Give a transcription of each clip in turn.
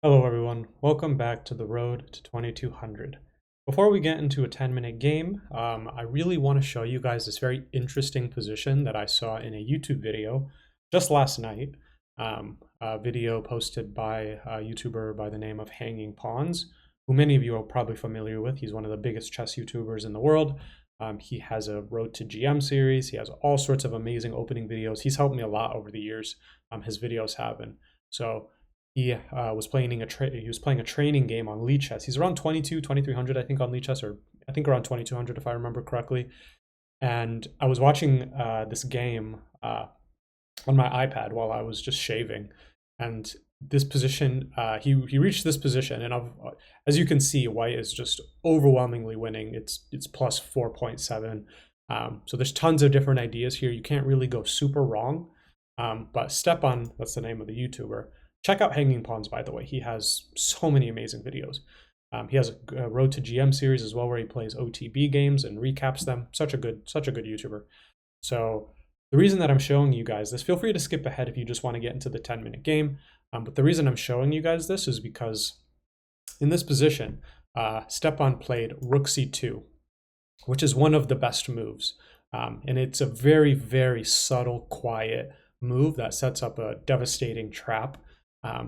Hello everyone, welcome back to the road to 2200. Before we get into a 10-minute game, I really want to show you guys this very interesting position that I saw in a YouTube video just last night. A video posted by a YouTuber by the name of Hanging Pawns, who many of you are probably familiar with. He's one of the biggest chess YouTubers in the world. He has a Road to GM series. He has all sorts of amazing opening videos. He's helped me a lot over the years, his videos have. And so he was playing a training game on Lichess. He's around 2300 I think on Lichess, or I think around 2200 if I remember correctly. And I was watching this game on my iPad while I was just shaving, and this position, he reached this position, and as you can see, White is just overwhelmingly winning. It's plus 4.7. So there's tons of different ideas here. You can't really go super wrong. But Stepan, that's the name of the YouTuber. Check out Hanging Pawns, by the way. He has so many amazing videos. He has a Road to GM series as well, where he plays OTB games and recaps them. Such a good YouTuber. So the reason that I'm showing you guys this, feel free to skip ahead if you just want to get into the 10-minute game. But the reason I'm showing you guys this is because in this position, Stepan played Rook C2, which is one of the best moves. And it's a very, very subtle, quiet move that sets up a devastating trap.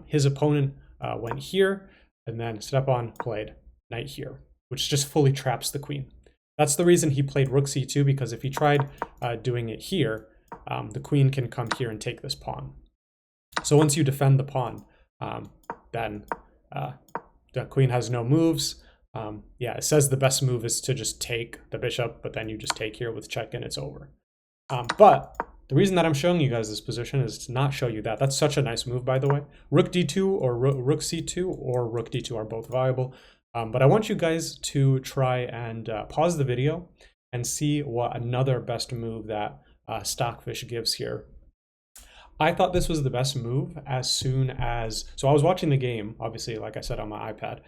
His opponent went here, and then Stepan played knight here, which just fully traps the queen. That's the reason he played Rook C2, because if he tried doing it here, the queen can come here and take this pawn. So once you defend the pawn, then the queen has no moves. Yeah, it says the best move is to just take the bishop, but then you just take here with check and it's over. But the reason that I'm showing you guys this position is to not show you that. That's such a nice move, by the way. Rook D2 or Rook C2 or Rook D2 are both viable. But I want you guys to try and pause the video and see what another best move that Stockfish gives here. I thought this was the best move as soon as, so I was watching the game, obviously, like I said, on my iPad.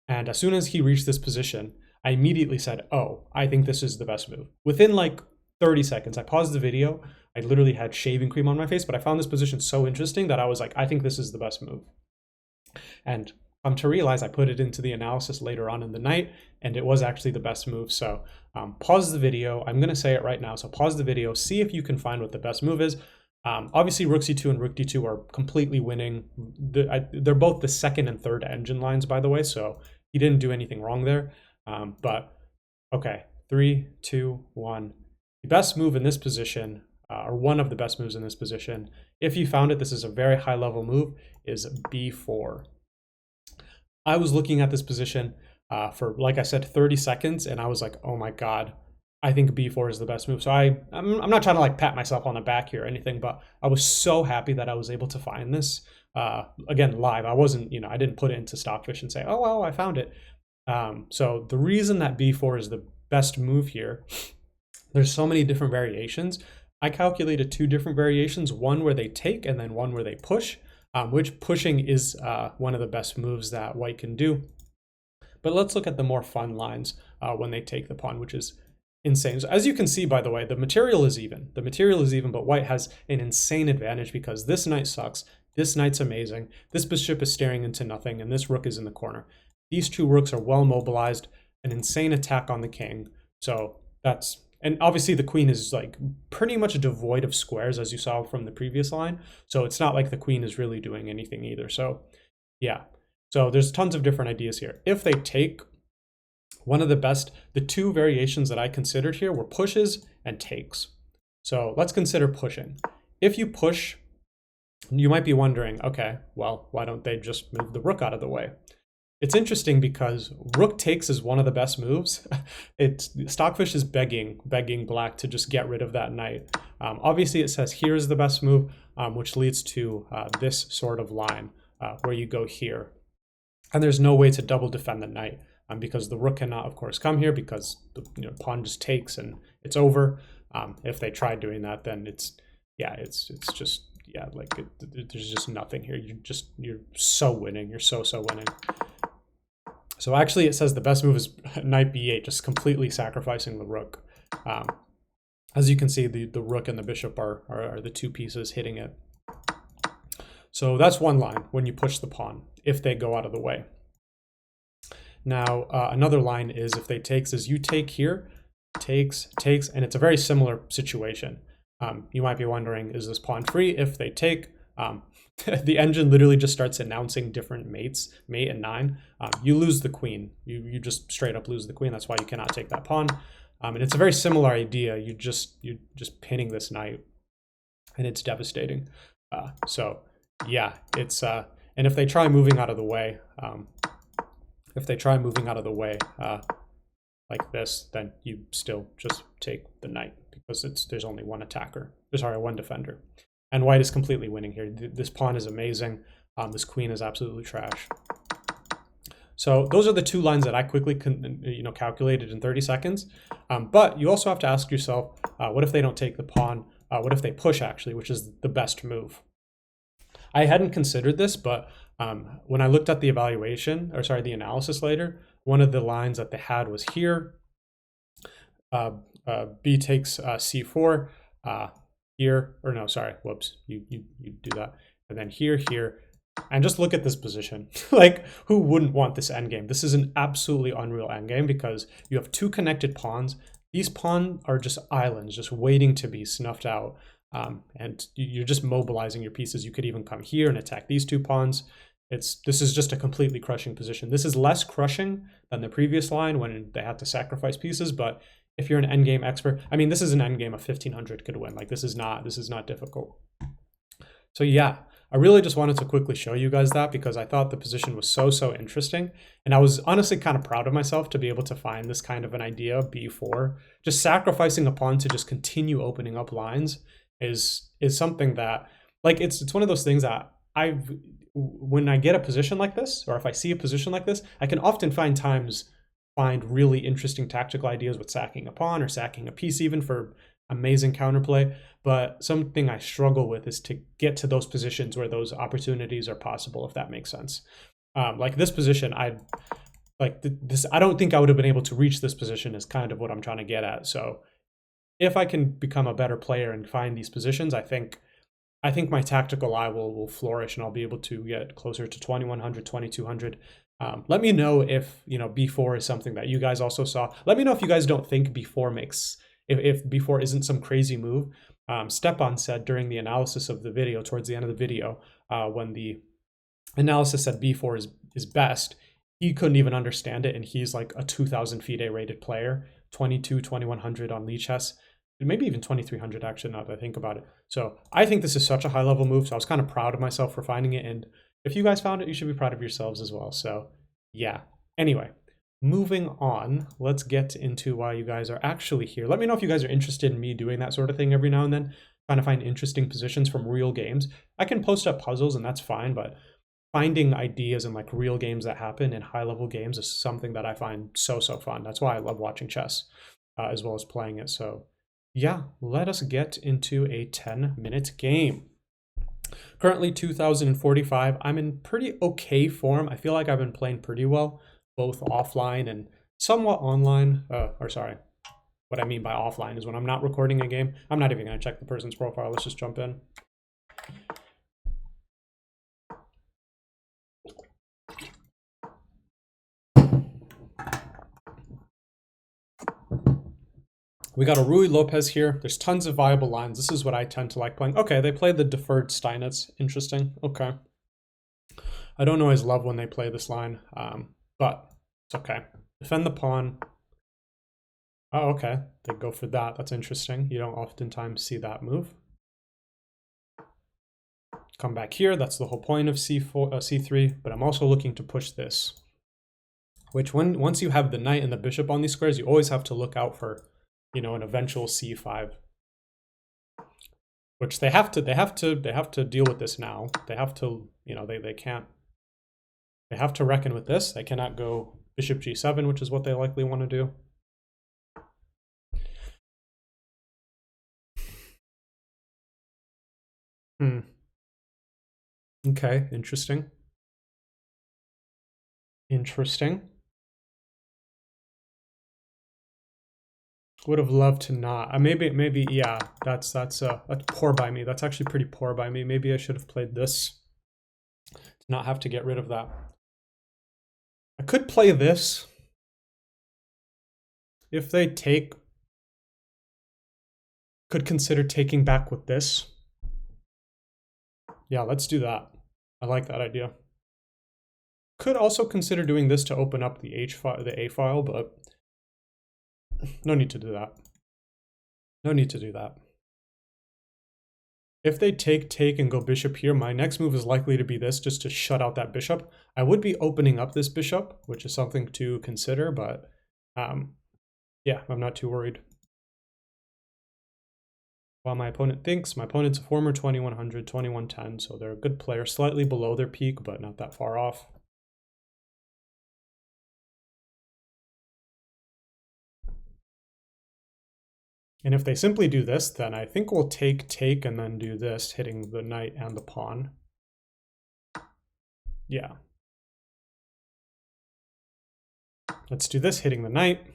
And as soon as he reached this position, I immediately said, oh, I think this is the best move. Within like 30 seconds, I paused the video. I literally had shaving cream on my face, but I found this position so interesting that I was like, I think this is the best move. And come to realize, I put it into the analysis later on in the night, and it was actually the best move. So pause the video. I'm going to say it right now. So pause the video, see if you can find what the best move is. Obviously, Rook C2 and Rook D2 are completely winning. They're both the second and third engine lines, by the way, so he didn't do anything wrong there. But okay, 3, 2, 1. The best move in this position, or one of the best moves in this position, if you found it, this is a very high level move, is B4. I was looking at this position for, like I said, 30 seconds, and I was like, oh my God, I think B4 is the best move. So I'm not trying to like pat myself on the back here or anything, but I was so happy that I was able to find this, again, live. I wasn't, I didn't put it into Stockfish and say, oh, well, I found it. So the reason that B4 is the best move here, there's so many different variations. I calculated 2 different variations, one where they take and then one where they push, which pushing is one of the best moves that White can do. But let's look at the more fun lines when they take the pawn, which is insane. So as you can see, by the way, the material is even. The material is even, but White has an insane advantage because this knight sucks, this knight's amazing, this bishop is staring into nothing, and this rook is in the corner. These 2 rooks are well mobilized, an insane attack on the king. So that's, and obviously the queen is like pretty much devoid of squares, as you saw from the previous line. So it's not like the queen is really doing anything either. So yeah, so there's tons of different ideas here. If they take, one of the 2 variations that I considered here were pushes and takes. So let's consider pushing. If you push, you might be wondering, okay, well, why don't they just move the rook out of the way? It's interesting because rook takes is one of the best moves. Stockfish is begging black to just get rid of that knight. Obviously, it says here's the best move, which leads to this sort of line where you go here. And there's no way to double defend the knight. Because the rook cannot, of course, come here because the pawn just takes and it's over. If they try doing that, then it's just, yeah, like there's just nothing here. You're so winning. You're so winning. So actually, it says the best move is knight b8, just completely sacrificing the rook. As you can see, the rook and the bishop are the 2 pieces hitting it. So that's one line when you push the pawn, if they go out of the way. Now, another line is if they takes, is you take here, takes, and it's a very similar situation. You might be wondering, is this pawn free if they take? The engine literally just starts announcing different mates, mate and 9. You lose the queen. You just straight up lose the queen. That's why you cannot take that pawn. And it's a very similar idea. You're just pinning this knight, and it's devastating. So yeah, it's and if they try moving out of the way, like this, then you still just take the knight because there's only one attacker. Sorry, one defender. And white is completely winning here. This pawn is amazing. This queen is absolutely trash. So those are the two lines that I quickly calculated in 30 seconds. But you also have to ask yourself, what if they don't take the pawn? What if they push, actually, which is the best move? I hadn't considered this, but when I looked at the the analysis later, one of the lines that they had was here. B takes C4. Here, or no, sorry, whoops, you do that. And then here, and just look at this position. Like, who wouldn't want this endgame? This is an absolutely unreal endgame because you have two connected pawns. These pawns are just islands, just waiting to be snuffed out. And you're just mobilizing your pieces. You could even come here and attack these two pawns. This is just a completely crushing position. This is less crushing than the previous line when they had to sacrifice pieces, but if you're an endgame expert, I mean, this is an endgame of 1500 could win. Like, this is not difficult. So yeah, I really just wanted to quickly show you guys that because I thought the position was so interesting. And I was honestly kind of proud of myself to be able to find this kind of an idea, B4. Just sacrificing a pawn to just continue opening up lines is something that, like, it's one of those things that when I get a position like this, or if I see a position like this, I can often find really interesting tactical ideas with sacking a pawn or sacking a piece even for amazing counterplay. But something I struggle with is to get to those positions where those opportunities are possible, if that makes sense. Like this position, I don't think I would have been able to reach this position is kind of what I'm trying to get at. So if I can become a better player and find these positions, I think my tactical eye will flourish and I'll be able to get closer to 2100, 2200. Let me know if B4 is something that you guys also saw. Let me know if you guys don't think B4 if B4 isn't some crazy move. Stepan said during the analysis of the video, towards the end of the video, when the analysis said B4 is best, he couldn't even understand it, and he's like a 2000 FIDE rated player, 2100 on Lee Chess, maybe even 2300 actually, now that I think about it. So I think this is such a high level move, so I was kind of proud of myself for finding it, and if you guys found it, you should be proud of yourselves as well. So yeah, anyway, moving on, let's get into why you guys are actually here. Let me know if you guys are interested in me doing that sort of thing every now and then, trying to find interesting positions from real games. I can post up puzzles and that's fine, but finding ideas in like real games that happen in high level games is something that I find so fun. That's why I love watching chess as well as playing it. So yeah, let us get into a 10-minute game. Currently 2045. I'm in pretty okay form. I feel like I've been playing pretty well, both offline and somewhat online. Sorry, what I mean by offline is when I'm not recording a game. I'm not even going to check the person's profile. Let's just jump in. We got a Rui Lopez here. There's tons of viable lines. This is what I tend to like playing. Okay, they play the deferred Steinitz. Interesting. Okay. I don't always love when they play this line, but it's okay. Defend the pawn. Oh, okay. They go for that. That's interesting. You don't oftentimes see that move. Come back here. That's the whole point of C3, but I'm also looking to push this, which once you have the knight and the bishop on these squares, you always have to look out for an eventual C5, which they have to deal with this now. They have to, they have to reckon with this. They cannot go bishop G7, which is what they likely want to do. Okay, interesting. Would have loved to not. Maybe yeah. That's poor by me. That's actually pretty poor by me. Maybe I should have played this. to not have to get rid of that. I could play this. If they take, could consider taking back with this. Yeah, let's do that. I like that idea. Could also consider doing this to open up the H file, the A file, but no need to do that. No need to do that. If they take and go bishop here, my next move is likely to be this, just to shut out that bishop. I would be opening up this bishop, which is something to consider, but yeah, I'm not too worried. While my opponent thinks, my opponent's a former 2100, 2110, so they're a good player, slightly below their peak, but not that far off. And if they simply do this, then I think we'll take, and then do this, hitting the knight and the pawn. Yeah. Let's do this, hitting the knight.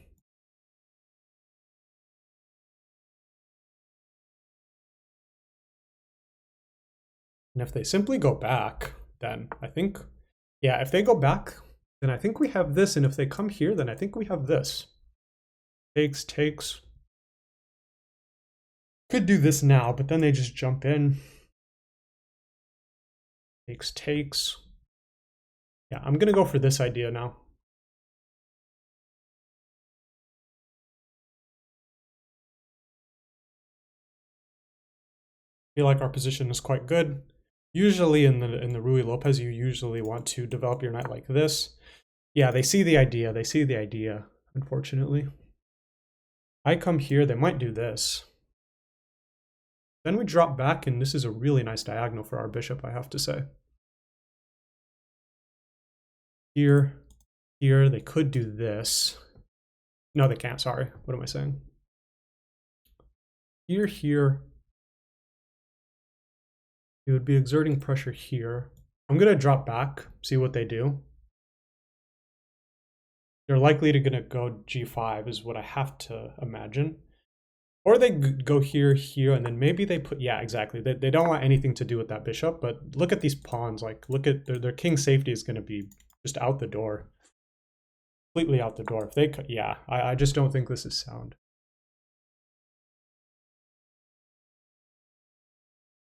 And if they simply go back, then I think, yeah, if they go back, then I think we have this. And if they come here, then I think we have this. Takes. Could do this now, but then they just jump in. Takes. Yeah, I'm gonna go for this idea now. I feel like our position is quite good. Usually in the Ruy Lopez, you usually want to develop your knight like this. Yeah, they see the idea. They see the idea, unfortunately. I come here, they might do this. Then we drop back, and this is a really nice diagonal for our bishop, I have to say. Here, they could do this. No, they can't, sorry. What am I saying? Here. It would be exerting pressure here. I'm going to drop back, see what they do. They're likely to gonna go g5 is what I have to imagine. Or they go here, and then maybe they put, yeah, exactly. They don't want anything to do with that bishop, but look at these pawns. Like, look at their king safety is going to be just out the door. Completely out the door. If they, yeah, I just don't think this is sound.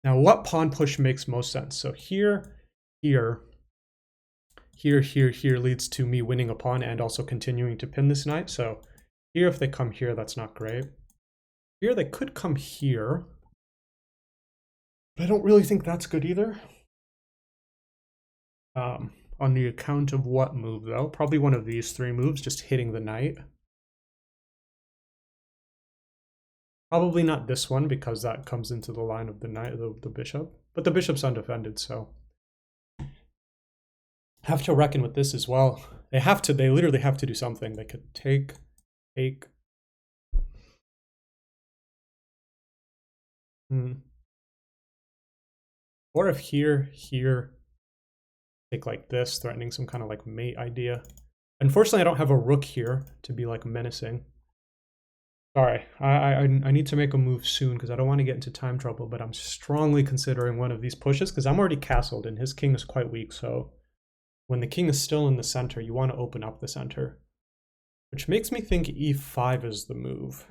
Now, what pawn push makes most sense? So here leads to me winning a pawn and also continuing to pin this knight. So here, if they come here, that's not great. Here, they could come here. But I don't really think that's good either. On the account of what move, though? Probably one of these three moves, just hitting the knight. Probably not this one, because that comes into the line of the knight, the bishop. But the bishop's undefended, so have to reckon with this as well. They literally have to do something. They could take. Or if here, take like this, threatening some kind of like mate idea. Unfortunately, I don't have a rook here to be like menacing. Sorry, I need to make a move soon because I don't want to get into time trouble, but I'm strongly considering one of these pushes because I'm already castled and his king is quite weak, so when the king is still in the center, you want to open up the center. Which makes me think e5 is the move.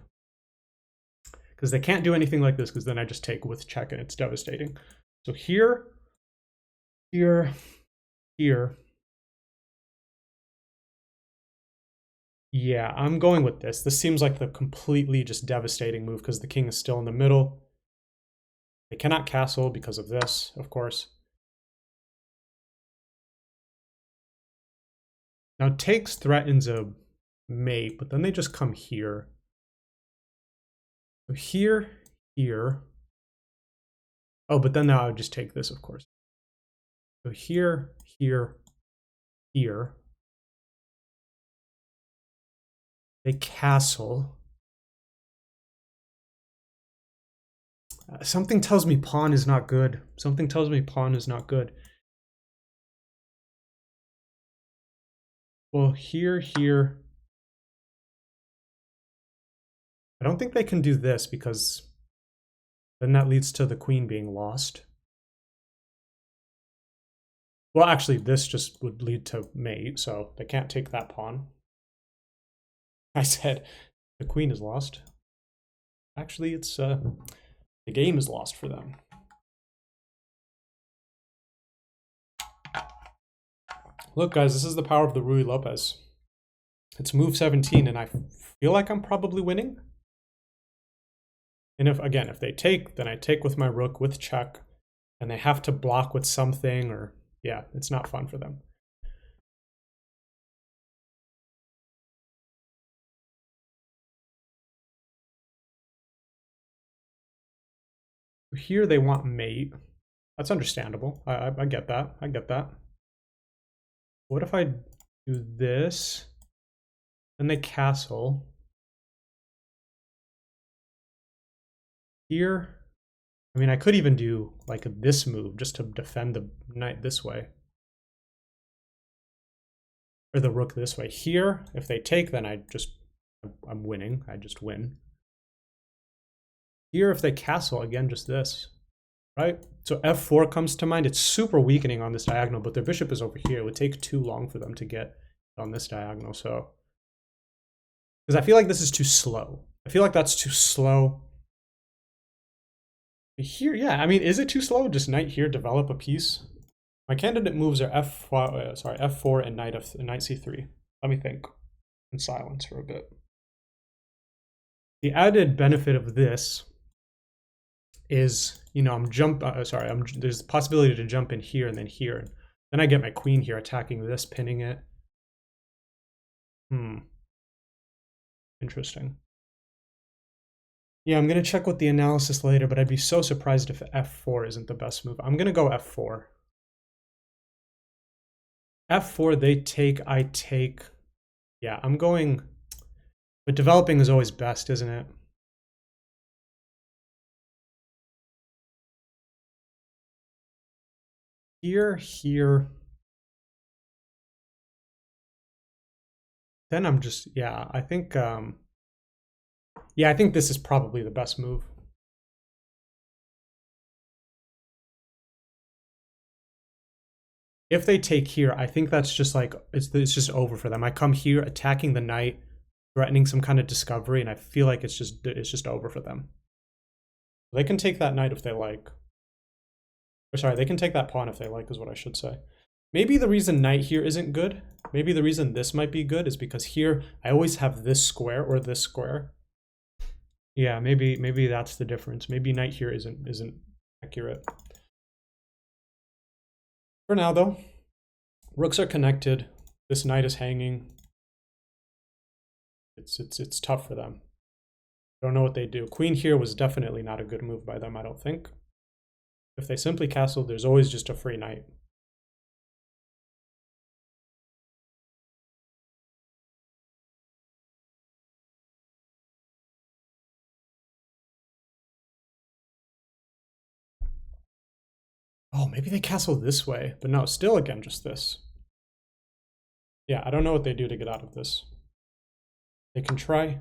Because they can't do anything like this because then I just take with check and it's devastating. So here. Yeah, I'm going with this. This seems like the completely just devastating move because the king is still in the middle. They cannot castle because of this, of course. Now takes threatens a mate, but then they just come here. So here. Oh, but then now I would just take this, of course. So here. They castle. Something tells me pawn is not good. Something tells me pawn is not good. Well, here. I don't think they can do this because then that leads to the queen being lost. Well, actually, this just would lead to mate, so they can't take that pawn. I said the queen is lost. Actually, it's the game is lost for them. Look, guys, this is the power of the Ruy Lopez. It's move 17, and I feel like I'm probably winning. And if they take, then I take with my rook with check, and they have to block with something, or yeah, it's not fun for them. Here they want mate. That's understandable. I get that. I get that. What if I do this? Then they castle. Here, I mean, I could even do like this move just to defend the knight this way. Or the rook this way. Here, if they take, then I'm winning. I just win. Here, if they castle, again, just this, right? So f4 comes to mind. It's super weakening on this diagonal, but their bishop is over here. It would take too long for them to get on this diagonal, so. Because I feel like this is too slow. I feel like that's too slow. Here, yeah, I mean, is it too slow? Just knight here, develop a piece. My candidate moves are f4 and knight c3. Let me think in silence for a bit. The added benefit of this is, you know, there's the possibility to jump in here and then here. Then I get my queen here attacking this, pinning it. Interesting. Yeah, I'm going to check with the analysis later, but I'd be so surprised if f4 isn't the best move. I'm going to go f4. f4, they take, I take. Yeah, I'm going... But developing is always best, isn't it? Here. Then I'm just... Yeah, I think... Yeah, I think this is probably the best move. If they take here, I think that's just like, it's just over for them. I come here attacking the knight, threatening some kind of discovery, and I feel like it's just over for them. They can take that knight if they like. Or sorry, they can take that pawn if they like, is what I should say. Maybe the reason knight here isn't good, maybe the reason this might be good is because here I always have this square or this square. Yeah, maybe that's the difference. Maybe knight here isn't accurate. For now, though, rooks are connected. This knight is hanging. It's tough for them. I don't know what they do. Queen here was definitely not a good move by them, I don't think. If they simply castle, there's always just a free knight. Oh, maybe they castle this way, but no, still again, just this. Yeah, I don't know what they do to get out of this. They can try.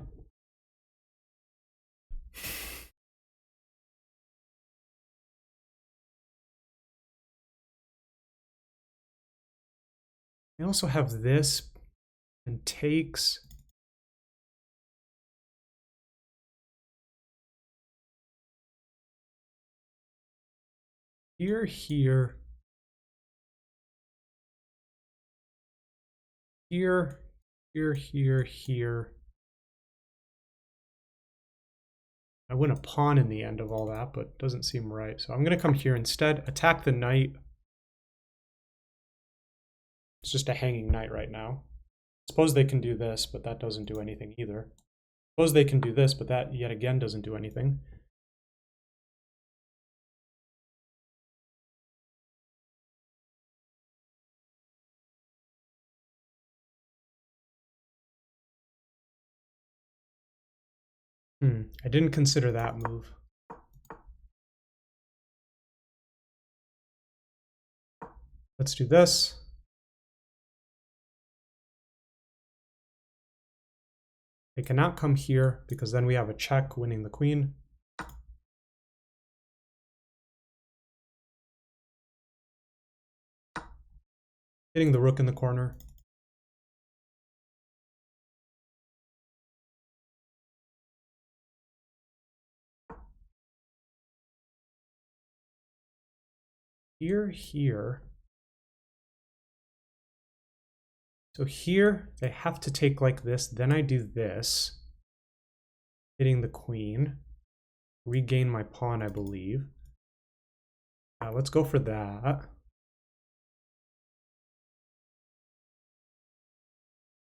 They also have this and takes. Here. Here. I win a pawn in the end of all that, but it doesn't seem right. So I'm going to come here instead, attack the knight. It's just a hanging knight right now. Suppose they can do this, but that doesn't do anything either. Suppose they can do this, but that yet again doesn't do anything. I didn't consider that move. Let's do this. They cannot come here because then we have a check winning the queen. Hitting the rook in the corner. Here. So here, they have to take like this. Then I do this. Hitting the queen. Regain my pawn, I believe. Let's go for that.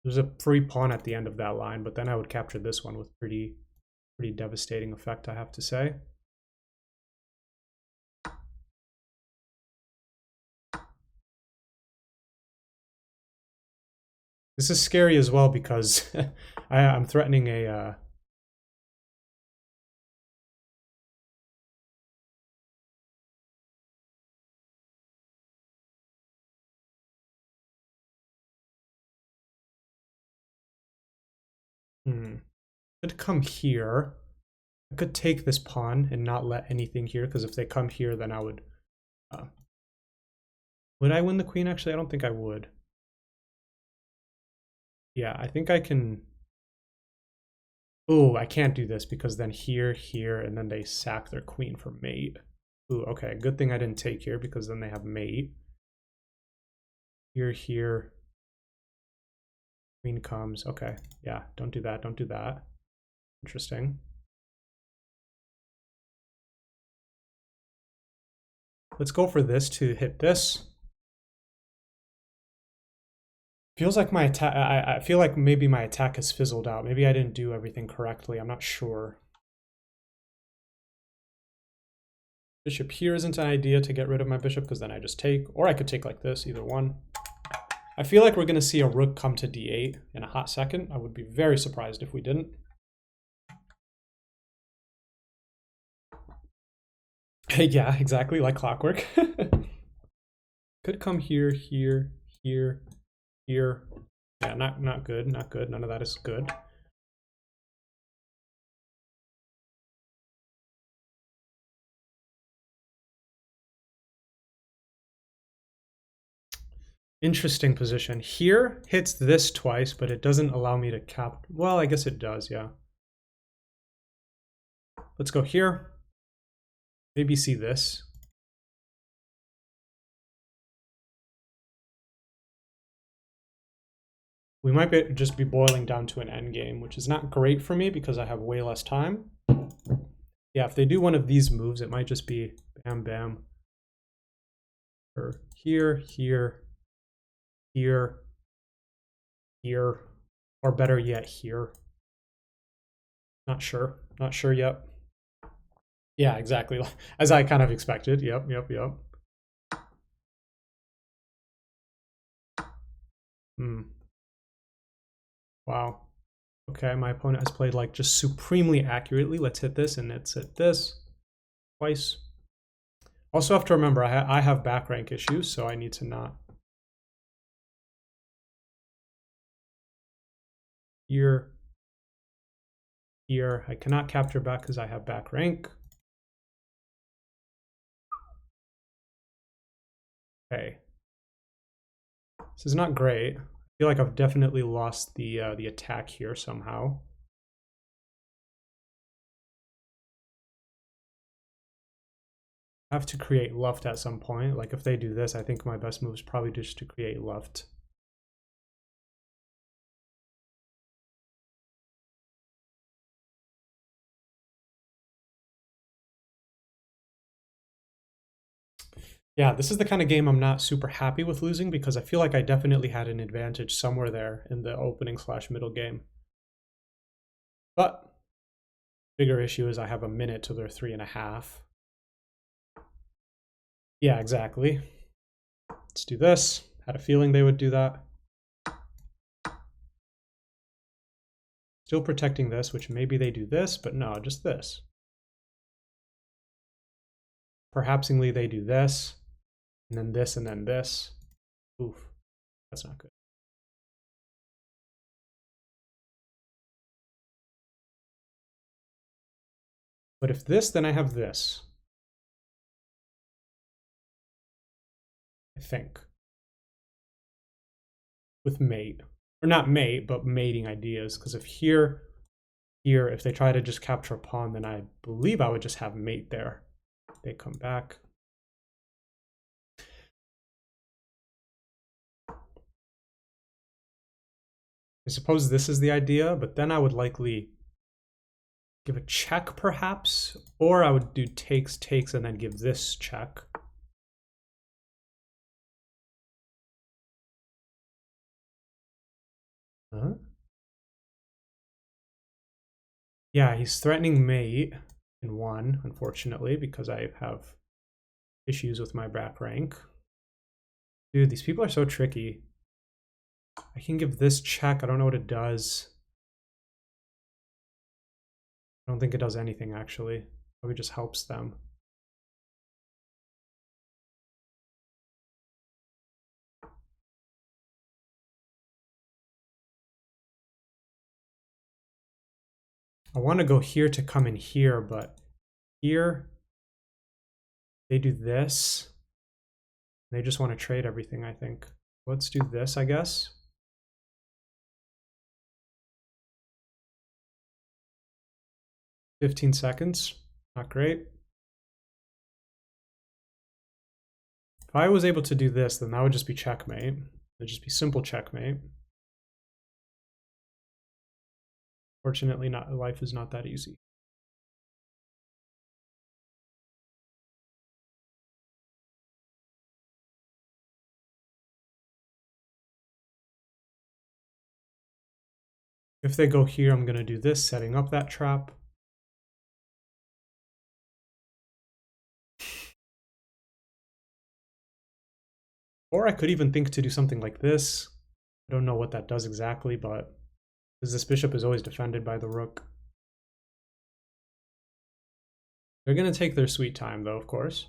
There's a free pawn at the end of that line, but then I would capture this one with pretty devastating effect, I have to say. This is scary as well because I'm threatening a... Could come here. I could take this pawn and not let anything here, because if they come here, then I would... would I win the queen, actually? I don't think I would. Yeah, I think I can... Oh, I can't do this because then here, and then they sack their queen for mate. Ooh, okay, good thing I didn't take here because then they have mate. Here. Queen comes. Okay, yeah, don't do that, don't do that. Interesting. Let's go for this to hit this. Feels like my attack, I feel like maybe my attack has fizzled out. Maybe I didn't do everything correctly, I'm not sure. Bishop here isn't an idea to get rid of my bishop because then I just take, or I could take like this, either one. I feel like we're going to see a rook come to d8 in a hot second. I would be very surprised if we didn't. Yeah, exactly, like clockwork. Could come here. Yeah, not good, not good. None of that is good. Interesting position. Here hits this twice, but it doesn't allow me to cap. Well, I guess it does, yeah. Let's go here. Maybe see this. We might just be boiling down to an endgame, which is not great for me because I have way less time. Yeah, if they do one of these moves, it might just be bam, bam. Or here, or better yet, here. Not sure yet. Yeah, exactly. As I kind of expected. Yep. Wow. Okay, my opponent has played like just supremely accurately. Let's hit this, and let's hit this twice. Also have to remember, I have back rank issues, so I need to not. Here. I cannot capture back because I have back rank. Okay. This is not great. I feel like I've definitely lost the attack here somehow. I have to create luft at some point. Like if they do this, I think my best move is probably just to create luft. Yeah, this is the kind of game I'm not super happy with losing because I feel like I definitely had an advantage somewhere there in the opening / middle game. But bigger issue is I have a minute to their 3.5. Yeah, exactly. Let's do this. Had a feeling they would do that. Still protecting this, which maybe they do this, but no, just this. Perhapsingly they do this, and then this, and then this. Oof, that's not good. But if this, then I have this. I think. with mate. Or not mate, but mating ideas. Because if here, if they try to just capture a pawn, then I believe I would just have mate there. They come back. I suppose this is the idea, but then I would likely give a check perhaps, or I would do takes, takes, and then give this check. Huh? Yeah, he's threatening mate in 1, unfortunately, because I have issues with my back rank. Dude, these people are so tricky. I can give this check. I don't know what it does. I don't think it does anything, actually. Probably just helps them. I want to go here to come in here, but here they do this. They just want to trade everything, I think. Let's do this, I guess. "15 seconds. Not great. If I was able to do this, then that would just be checkmate. It would just be simple checkmate. Fortunately, life is not that easy. If they go here, I'm going to do this, setting up that trap. Or I could even think to do something like this. I don't know what that does exactly, but because this bishop is always defended by the rook. They're going to take their sweet time, though, of course.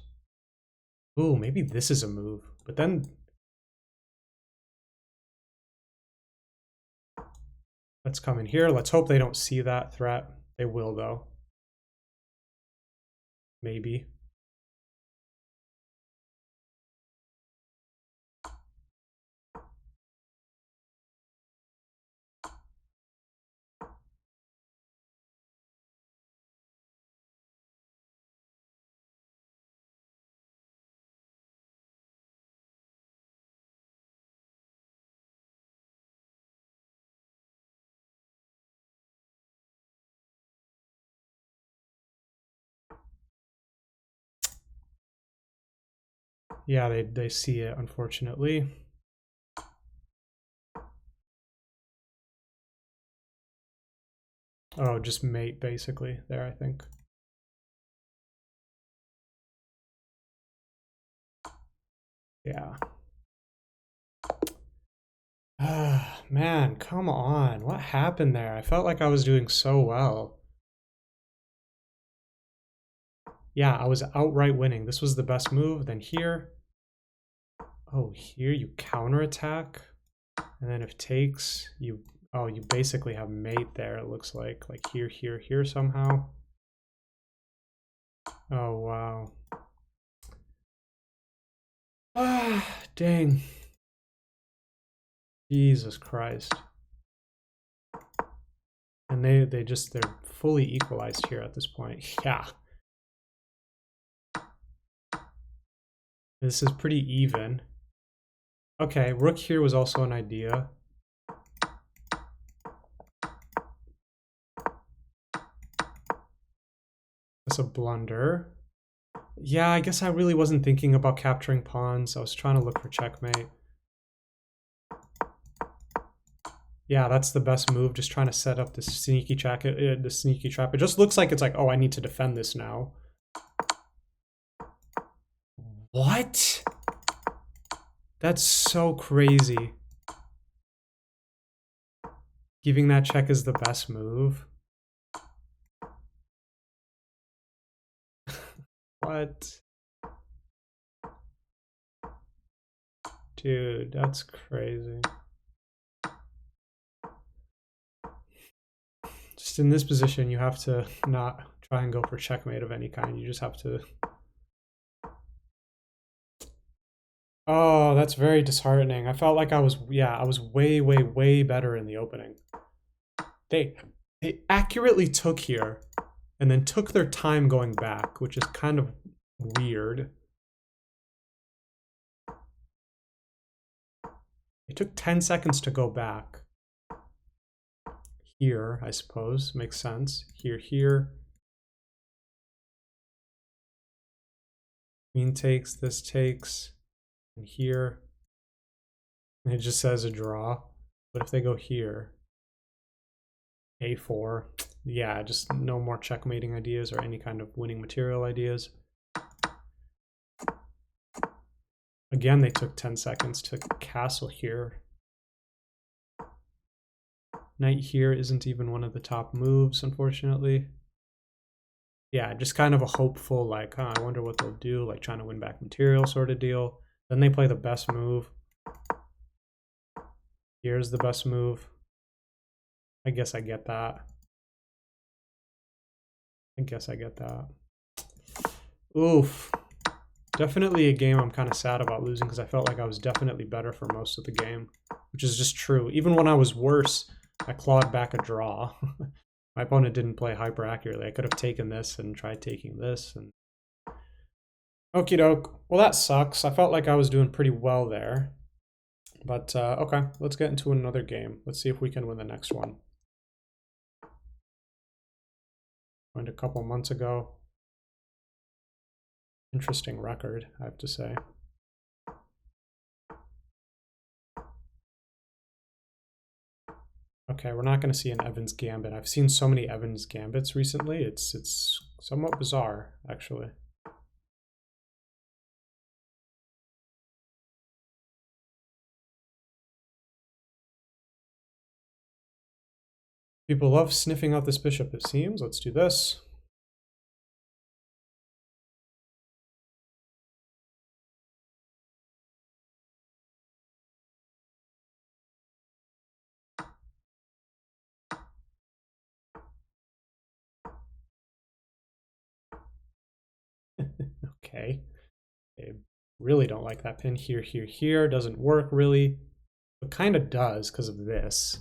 Ooh, maybe this is a move. But then... let's come in here. Let's hope they don't see that threat. They will, though. Maybe. Yeah, they see it, unfortunately. Oh, just mate, basically, there, I think. Yeah. Ah, man, come on. What happened there? I felt like I was doing so well. Yeah, I was outright winning. This was the best move. Then here. Oh, here you counterattack. And then if takes, you... oh, you basically have mate there, it looks like. Like here, here, here somehow. Oh, wow. Ah, dang. Jesus Christ. And they're fully equalized here at this point. Yeah. This is pretty even. Okay, rook here was also an idea. That's a blunder. Yeah, I guess I really wasn't thinking about capturing pawns. I was trying to look for checkmate. Yeah, that's the best move. Just trying to set up this sneaky trap. It just looks like it's like, oh, I need to defend this now. What? That's so crazy. Giving that check is the best move. What? Dude, that's crazy. Just in this position, you have to not try and go for checkmate of any kind. You just have to... Oh, that's very disheartening. I felt like I was, yeah, I was way, way, way better in the opening. They they accurately took here and then took their time going back, which is kind of weird. It took 10 seconds to go back. Here, I suppose, makes sense. Here, here. Queen takes, this takes, and here. And it just says a draw. But if they go here, A4, yeah, just no more checkmating ideas or any kind of winning material ideas. Again, they took 10 seconds to castle here. Knight here isn't even one of the top moves, unfortunately. Yeah, just kind of a hopeful, like, huh, I wonder what they'll do, like trying to win back material sort of deal. Then they play the best move. Here's the best move. I guess I get that. I guess I get that. Oof. Definitely a game I'm kind of sad about losing because I felt like I was definitely better for most of the game, which is just true. Even when I was worse, I clawed back a draw. My opponent didn't play hyper accurately. I could have taken this and tried taking this. And okie doke. Well, that sucks. I felt like I was doing pretty well there. But okay, let's get into another game. Let's see if we can win the next one. Went a couple months ago. Interesting record, I have to say. Okay, we're not going to see an Evans Gambit. I've seen so many Evans Gambits recently. It's somewhat bizarre, actually. People love sniffing out this bishop, it seems. Let's do this. Okay. I really don't like that pin here, here, here. Doesn't work really. It kind of does because of this.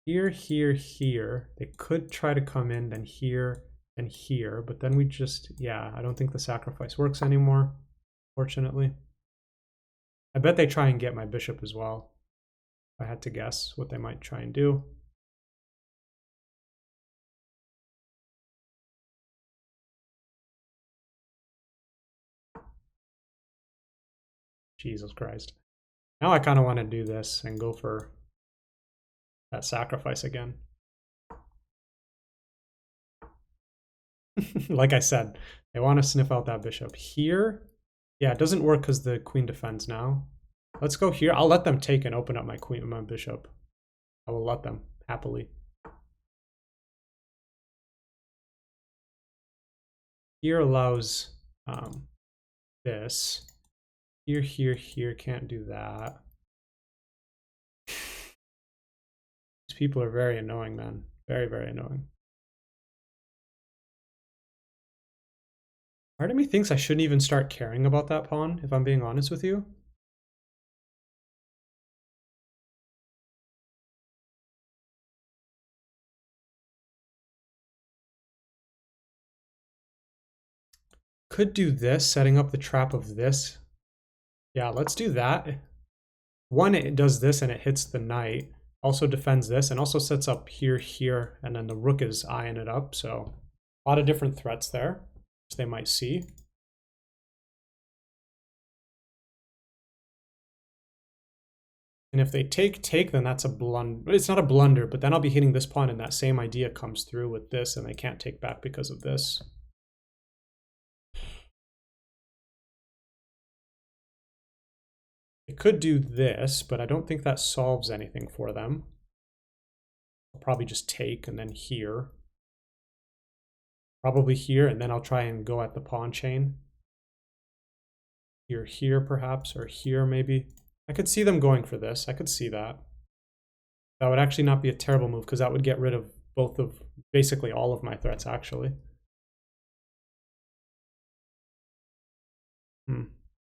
Here, here, here. They could try to come in, then here, and here. But then we just, yeah, I don't think the sacrifice works anymore, fortunately. I bet they try and get my bishop as well. If I had to guess what they might try and do. Jesus Christ. Now I kind of want to do this and go for that sacrifice again. Like I said, they want to sniff out that bishop. Here, yeah, it doesn't work because the queen defends now. Let's go here. I'll let them take and open up my queen and my bishop. I will let them, happily. Here allows this. Here, here, here, can't do that. These people are very annoying, man. Very, very annoying. Part of me thinks I shouldn't even start caring about that pawn, if I'm being honest with you. Could do this, setting up the trap of this. Yeah, let's do that. One, it does this and it hits the knight. Also defends this and also sets up here, here, and then the rook is eyeing it up. So a lot of different threats there, which they might see. And if they take, then that's a blunder. It's not a blunder, but then I'll be hitting this pawn and that same idea comes through with this and they can't take back because of this. They could do this, but I don't think that solves anything for them. I'll probably just take and then here. Probably here, and then I'll try and go at the pawn chain. Here, here perhaps, or here maybe. I could see them going for this. I could see that. That would actually not be a terrible move because that would get rid of both of, basically all of my threats actually.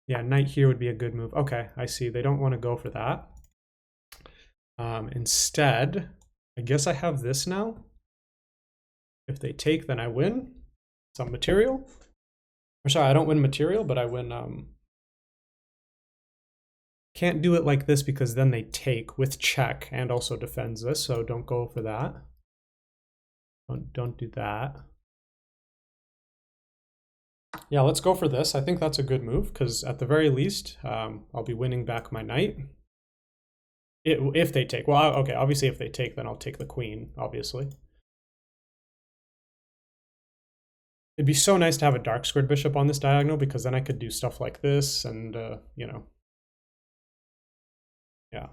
Yeah, knight here would be a good move. Okay, I see. They don't want to go for that. Instead, I guess I have this now. If they take, then I win some material. Or sorry, I don't win material, but I win. Can't do it like this because then they take with check and also defends this. So don't go for that. Don't do that. Yeah, let's go for this. I think that's a good move because at the very least, I'll be winning back my knight. If they take. Well, okay, obviously if they take, then I'll take the queen, obviously. It'd be so nice to have a dark squared bishop on this diagonal because then I could do stuff like this and, you know. Yeah.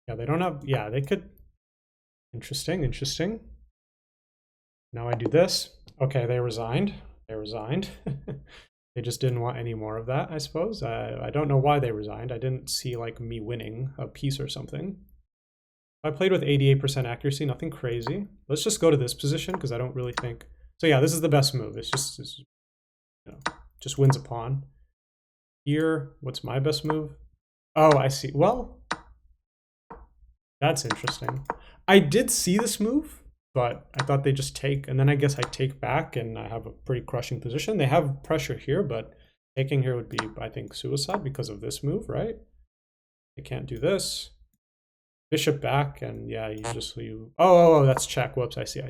Yeah, they don't have, yeah, they could. Interesting, interesting. Now I do this. Okay, they resigned. They resigned. They just didn't want any more of that, I suppose. I don't know why they resigned. I didn't see like me winning a piece or something. I played with 88% accuracy, nothing crazy. Let's just go to this position because I don't really think. So yeah, this is the best move. It's you know, just wins a pawn. Here, what's my best move? Oh, I see. Well, that's interesting. I did see this move, but I thought they just take, and then I guess I take back and I have a pretty crushing position. They have pressure here, but taking here would be, I think, suicide because of this move, right? They can't do this. Bishop back, and yeah, you just leave. Oh, that's check. Whoops, I see.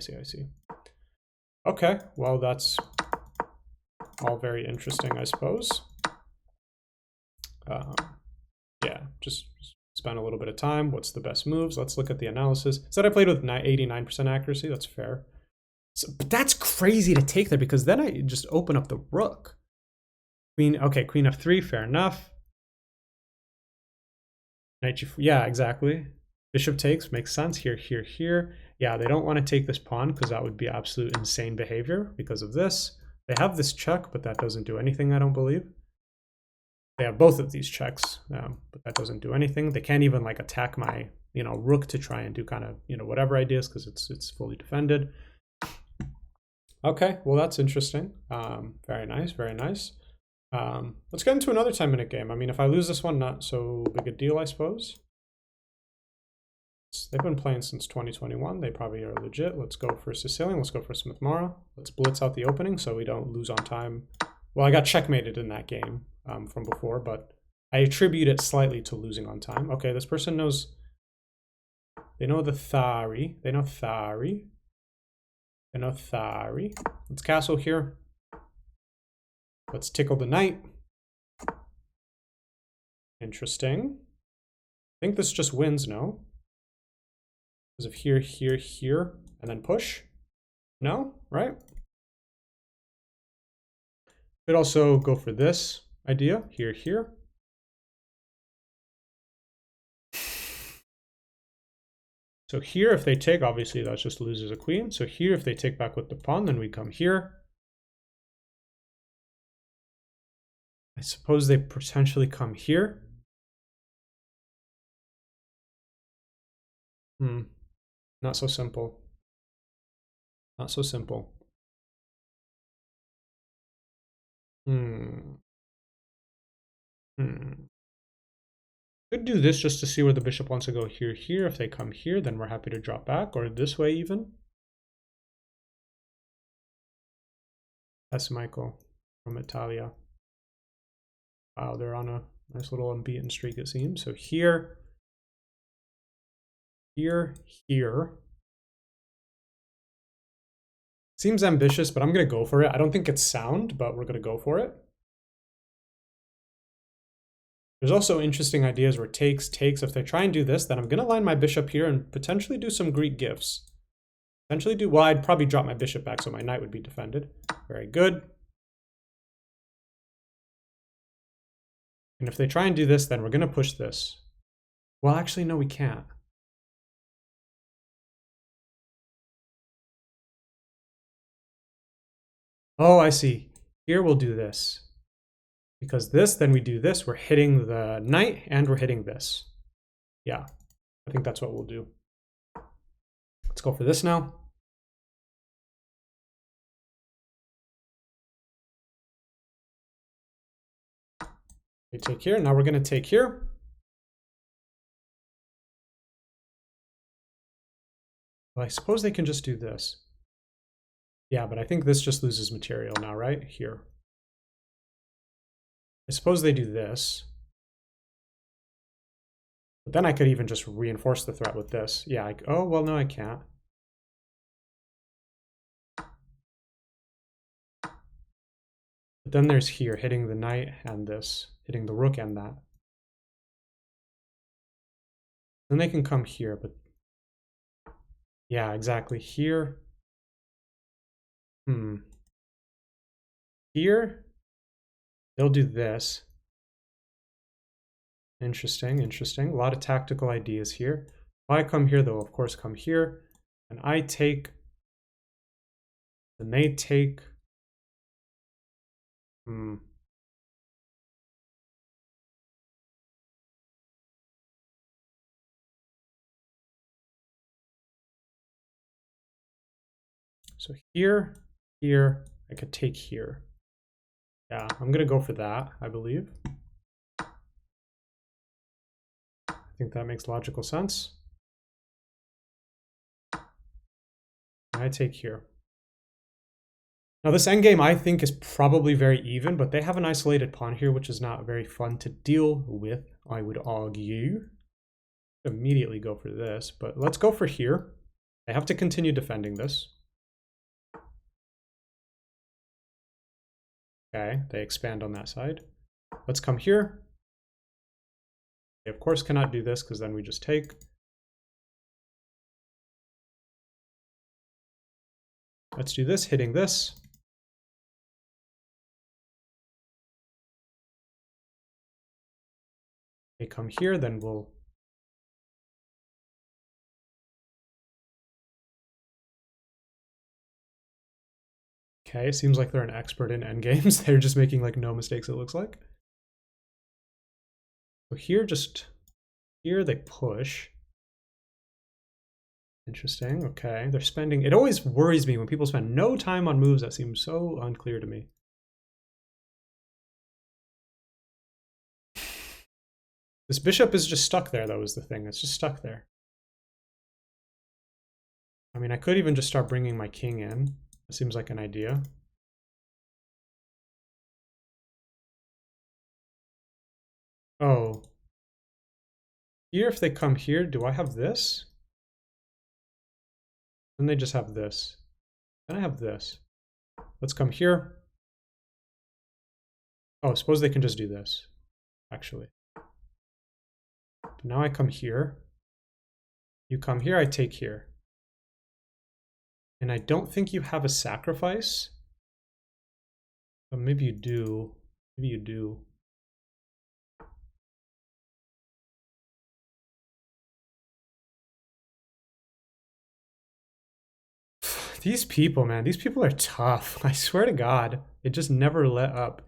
Okay, well, that's all very interesting, I suppose. Yeah, just spend a little bit of time. What's the best moves? Let's look at the analysis. Said I played with 89% accuracy. That's fair. So, but that's crazy to take there because then I just open up the rook. Queen, okay, queen f3, fair enough. Knight g4, yeah, exactly. Bishop takes, makes sense. Here. Yeah, they don't want to take this pawn because that would be absolute insane behavior because of this. They have this check, but that doesn't do anything, I don't believe. They have both of these checks, but that doesn't do anything. They can't even like attack my, rook to try and do kind of, whatever ideas because it's fully defended. Okay, well, that's interesting. Very nice, very nice. Let's get into another 10-minute game. I mean, if I lose this one, not so big a deal, I suppose. They've been playing since 2021. They probably are legit. Let's go for Sicilian. Let's go for Smith Mara. Let's blitz out the opening so we don't lose on time. Well, I got checkmated in that game from before, but I attribute it slightly to losing on time. Okay, this person knows. They know the Thari. They know Thari. They know Thari. Let's castle here. Let's tickle the knight. Interesting. I think this just wins, no? Because of here, and then push? No, right? Could also go for this idea, here. So here, if they take, obviously that just loses a queen. So here, if they take back with the pawn, then we come here. I suppose they potentially come here. Not so simple. Not so simple. Could do this just to see where the bishop wants to go here. If they come here, then we're happy to drop back, or this way even. That's Michael from Italia. Wow, they're on a nice little unbeaten streak, it seems. So here. Seems ambitious, but I'm going to go for it. I don't think it's sound, but we're going to go for it. There's also interesting ideas where takes. If they try and do this, then I'm going to line my bishop here and potentially do some Greek gifts. Well, I'd probably drop my bishop back so my knight would be defended. Very good. And if they try and do this, then we're going to push this. Well, actually, no, we can't. Oh, I see. Here we'll do this. Because this, then we do this. We're hitting the knight and we're hitting this. Yeah, I think that's what we'll do. Let's go for this now. They take here. Now we're going to take here. Well, I suppose they can just do this. Yeah, but I think this just loses material now, right? Here. I suppose they do this. But then I could even just reinforce the threat with this. Yeah, oh, well, no, I can't. But then there's here, hitting the knight and this, hitting the rook and that. Then they can come here, but yeah, exactly. Here. Here, they'll do this. Interesting, interesting. A lot of tactical ideas here. If I come here, they'll of course come here. And I take, and they take. So here, here, I could take here. Yeah, I'm gonna go for that, I believe. I think that makes logical sense. I take here. Now this endgame I think is probably very even, but they have an isolated pawn here, which is not very fun to deal with, I would argue. Immediately go for this, but let's go for here. I have to continue defending this. Okay, they expand on that side. Let's come here. They of course cannot do this because then we just take. Let's do this, hitting this. They come here, then we'll. Okay, it seems like they're an expert in endgames. They're just making like no mistakes, it looks like. So here, just here they push. Interesting, okay. They're spending, it always worries me when people spend no time on moves that seem so unclear to me. This bishop is just stuck there, though, is the thing. It's just stuck there. I mean, I could even just start bringing my king in. It seems like an idea. Oh. Here, if they come here, do I have this? Then they just have this. Then I have this. Let's come here. Oh, suppose they can just do this, actually. But now I come here. You come here, I take here. And I don't think you have a sacrifice. But maybe you do. Maybe you do. These people, man, these people are tough. I swear to God, they just never let up.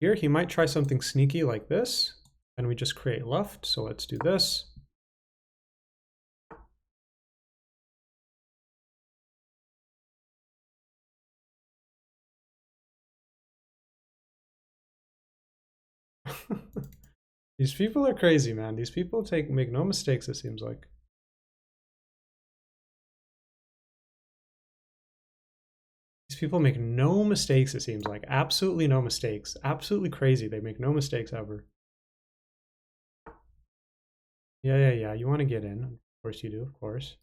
Here, he might try something sneaky like this, and we just create left. So let's do this. These people are crazy, man. These people make no mistakes, it seems like. These people make no mistakes, it seems like. Absolutely no mistakes. Absolutely crazy. They make no mistakes ever. Yeah. You want to get in. Of course you do, of course.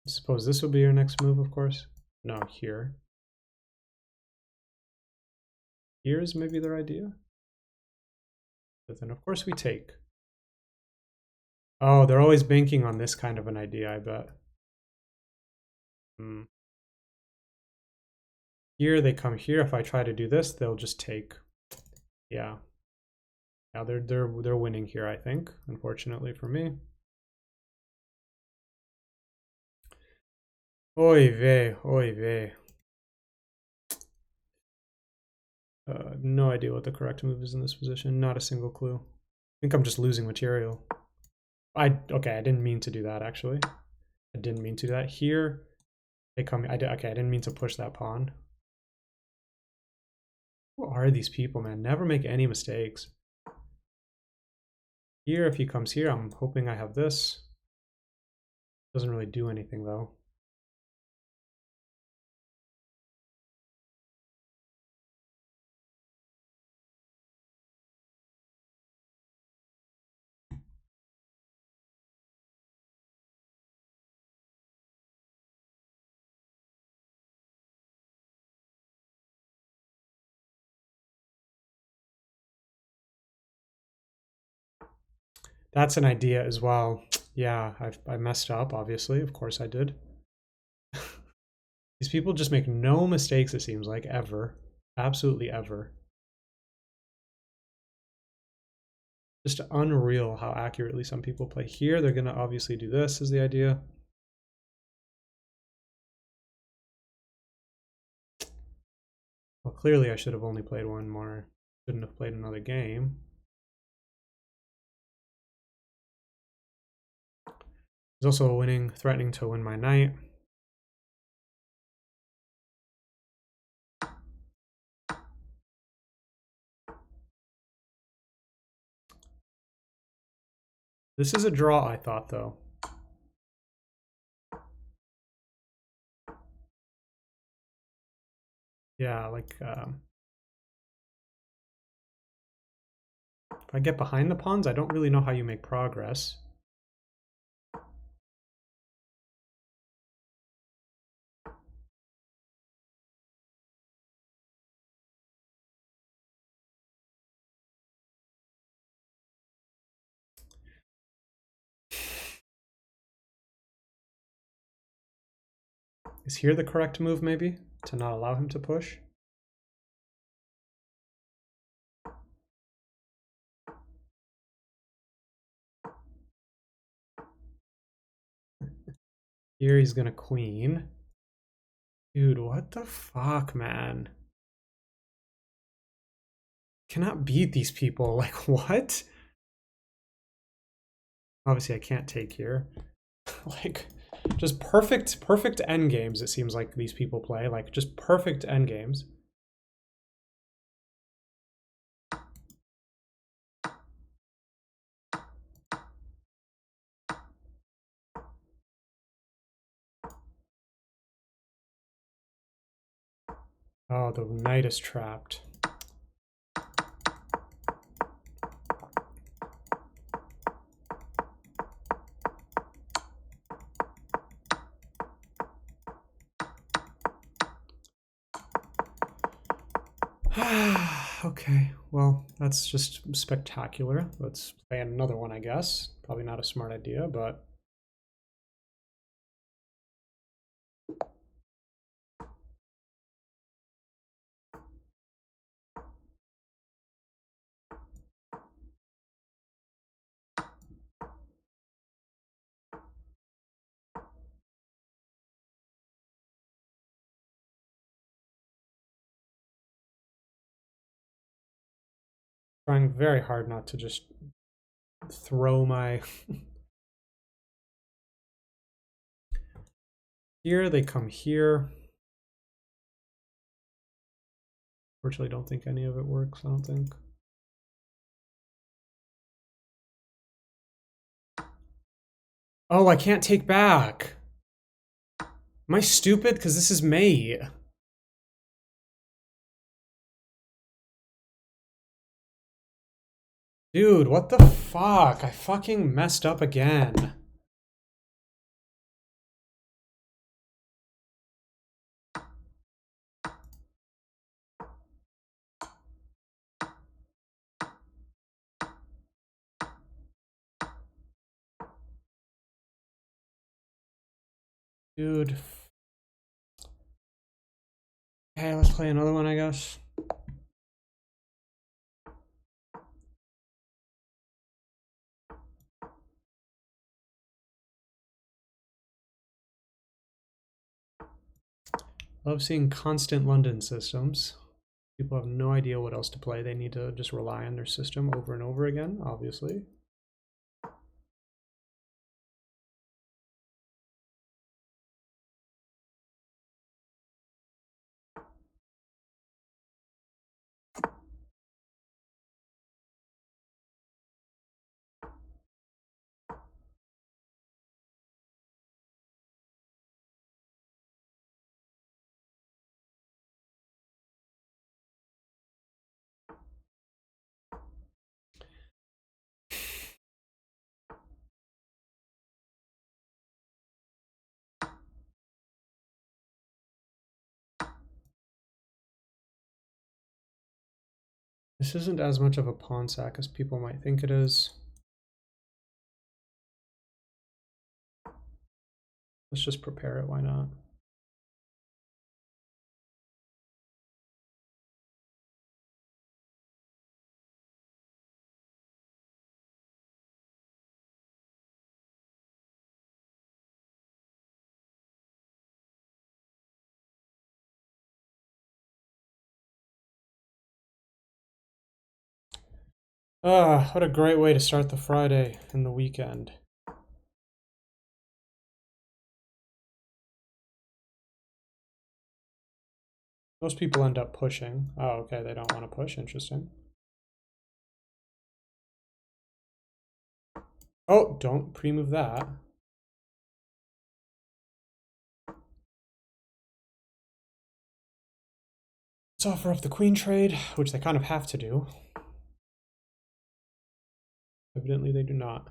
Suppose this will be your next move, of course. No, here. Here is maybe their idea. But then, of course, we take. Oh, they're always banking on this kind of an idea, I bet. Here, they come here. If I try to do this, they'll just take. Yeah. Now they're winning here, I think, unfortunately for me. Oy vey, oy vey. No idea what the correct move is in this position. Not a single clue. I think I'm just losing material. Okay, I didn't mean to do that, actually. I didn't mean to do that. Here, they come... okay, I didn't mean to push that pawn. Who are these people, man? Never make any mistakes. Here, if he comes here, I'm hoping I have this. Doesn't really do anything, though. That's an idea as well. Yeah, I messed up, obviously. Of course I did. These people just make no mistakes, it seems like, ever. Absolutely ever. Just unreal how accurately some people play. Here, they're going to obviously do this, is the idea. Well, clearly I should have only played one more. Shouldn't have played another game. He's also winning, threatening to win my knight. This is a draw, I thought, though. Yeah, like, if I get behind the pawns, I don't really know how you make progress. Is here the correct move, maybe? To not allow him to push? Here he's gonna queen. Dude, what the fuck, man? Cannot beat these people. Like, what? Obviously, I can't take here. Like, just perfect end games, it seems like these people play. Like, just perfect end games. Oh, the knight is trapped. Okay, well, that's just spectacular. Let's play another one, I guess. Probably not a smart idea, but... trying very hard not to just throw my... Here, they come here. Fortunately, don't think any of it works, I don't think. Oh, I can't take back. Am I stupid? Because this is mate. Dude, what the fuck? I fucking messed up again. Dude. Okay, let's play another one, I guess. Love seeing constant London systems. People have no idea what else to play. They need to just rely on their system over and over again, obviously. This isn't as much of a pawn sack as people might think it is. Let's just prepare it, why not? Ah, what a great way to start the Friday and the weekend. Most people end up pushing. Oh, okay, they don't want to push, interesting. Oh, don't pre-move that. Let's offer up the queen trade, which they kind of have to do. Evidently they do not.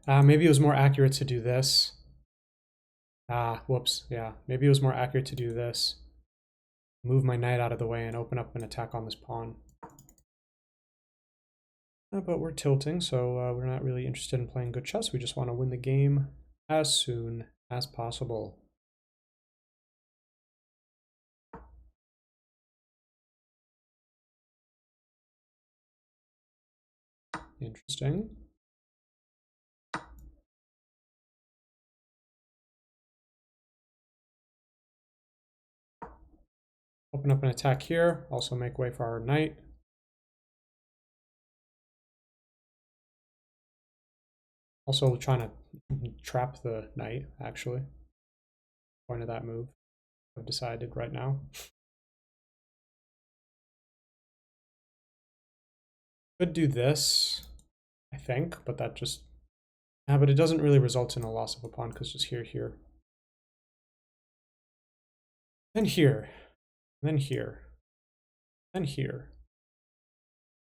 Maybe it was more accurate to do this. Whoops, yeah. Maybe it was more accurate to do this. Move my knight out of the way and open up an attack on this pawn. But we're tilting, so we're not really interested in playing good chess. We just want to win the game as soon as possible. Interesting. Open up an attack here, also make way for our knight. Also trying to trap the knight, actually. Point of that move, I've decided right now. Could do this, I think, but that just... but it doesn't really result in a loss of a pawn because just here. Then here, then here, then here,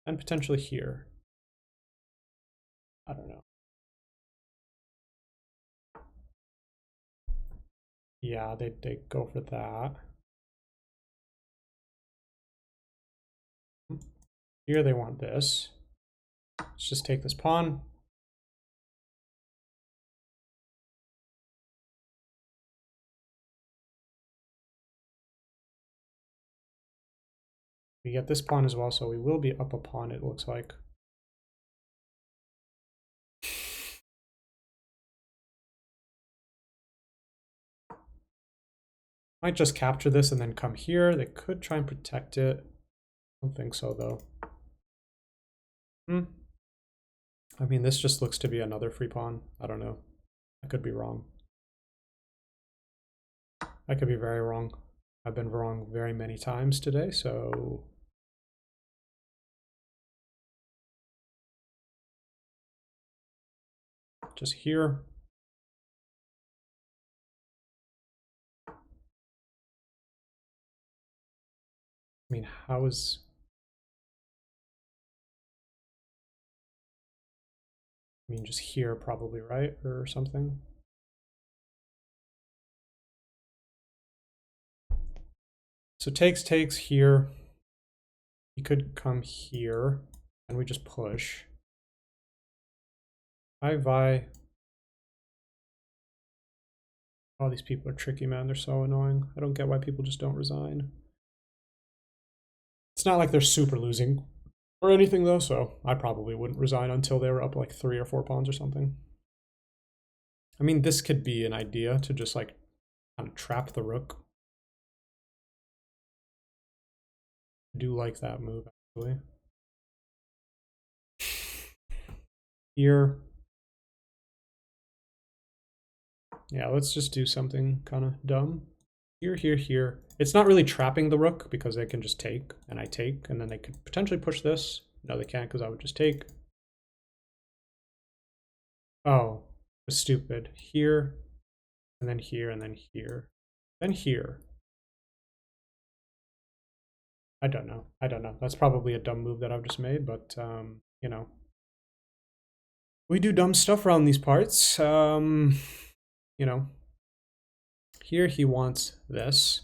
and potentially here. I don't know. Yeah, they go for that. Here they want this. Let's just take this pawn. We get this pawn as well, so we will be up a pawn, it looks like. Might just capture this and then come here. They could try and protect it. I don't think so, though. I mean, this just looks to be another free pawn. I don't know. I could be wrong. I could be very wrong. I've been wrong very many times today, so... just here. I mean, how is... I mean, just here probably, right? Or something. So takes here. He could come here, and we just push. I Vi. Oh, these people are tricky, man. They're so annoying. I don't get why people just don't resign. It's not like they're super losing or anything, though, so I probably wouldn't resign until they were up like 3 or 4 pawns or something. I mean, this could be an idea to just like kind of trap the rook. I do like that move, actually. Here. Yeah, let's just do something kind of dumb. Here, here, here. It's not really trapping the rook because they can just take, and I take, and then they could potentially push this. No, they can't because I would just take. Oh, it's stupid. Here, and then here, and then here. Then here. I don't know. I don't know. That's probably a dumb move that I've just made, but, you know. We do dumb stuff around these parts. You know. Here he wants this.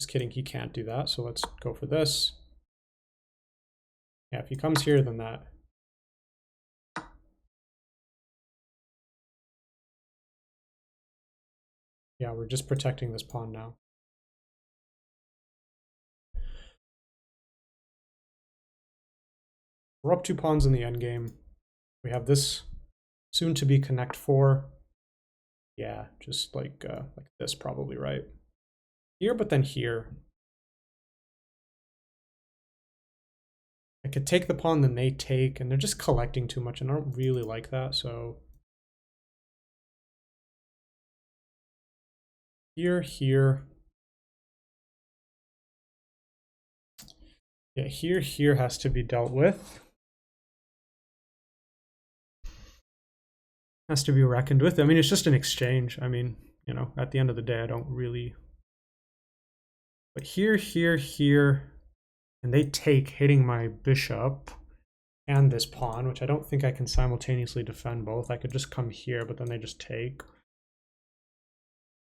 Just kidding, he can't do that, so let's go for this. Yeah, if he comes here, then that. Yeah, we're just protecting this pawn now. We're up 2 pawns in the endgame. We have this soon to be connect 4. Yeah, just like this probably, right? Here, but then here. I could take the pawn, then they take, and they're just collecting too much, and I don't really like that, so. Here, here. Yeah, here, here has to be dealt with. Has to be reckoned with. I mean, it's just an exchange. I mean, you know, at the end of the day, I don't really. But here, here, here, and they take, hitting my bishop and this pawn, which I don't think I can simultaneously defend both. I could just come here, but then they just take.